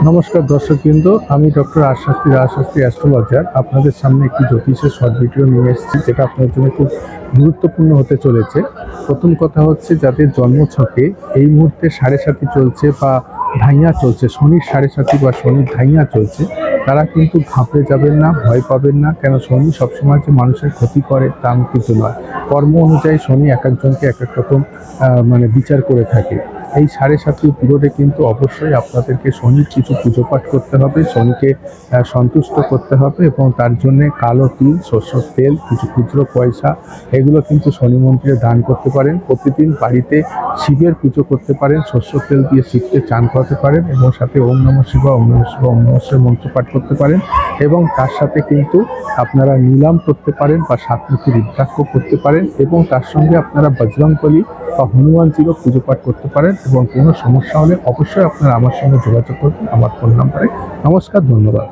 নমস্কার দর্শকবৃন্দ, আমি ডক্টর রাজশাস্ত্রী অ্যাস্ট্রোলজার আপনাদের সামনে একটি জ্যোতিষের শর্ট ভিডিও নিয়ে এসেছি, যেটা আপনার জন্য খুব গুরুত্বপূর্ণ হতে চলেছে। প্রথম কথা হচ্ছে, যাদের জন্মছকে এই মুহূর্তে সাড়ে সাতি চলছে বা ধাইয়া চলছে, শনির সাড়ে সাতি বা শনির ধাইয়া চলছে, তারা কিন্তু ঘাবড়ে যাবেন না, ভয় পাবেন না। কেন, শনি সবসময় যে মানুষের ক্ষতি করে তা কিন্তু নয়। কর্ম অনুযায়ী শনি এক একজনকে এক এক রকম বিচার করে থাকে। এই সাড়ে সাতির পিরিয়ডে কিন্তু অবশ্যই আপনাদেরকে শনির কিছু পুজো পাঠ করতে হবে, শনিকে সন্তুষ্ট করতে হবে, এবং তার জন্যে কালো তিল, সরষের তেল, কিছু খুচরো পয়সা, এগুলো কিন্তু শনি মন্দিরে দান করতে পারেন। প্রতিদিন বাড়িতে শিবের পুজো করতে পারেন, সরষের তেল দিয়ে শিবকে চান করাতে পারেন, এবং সাথে ওম নমঃ শিবায়, ওম নমঃ শিবায়, ওম নমঃ শিবায় মন্ত্র পাঠ করতে পারেন। এবং তার সাথে কিন্তু আপনারা নিলাম করতে পারেন বা সাতমুখী রুদ্রাক্ষ করতে পারেন, এবং তার সঙ্গে আপনারা বজরংবলী বা হনুমানজিরও পুজো পাঠ করতে পারেন। এবং কোনো সমস্যা হলে অবশ্যই আপনারা আমার সঙ্গে যোগাযোগ করবেন আমার ফোন নাম্বারে। নমস্কার, ধন্যবাদ।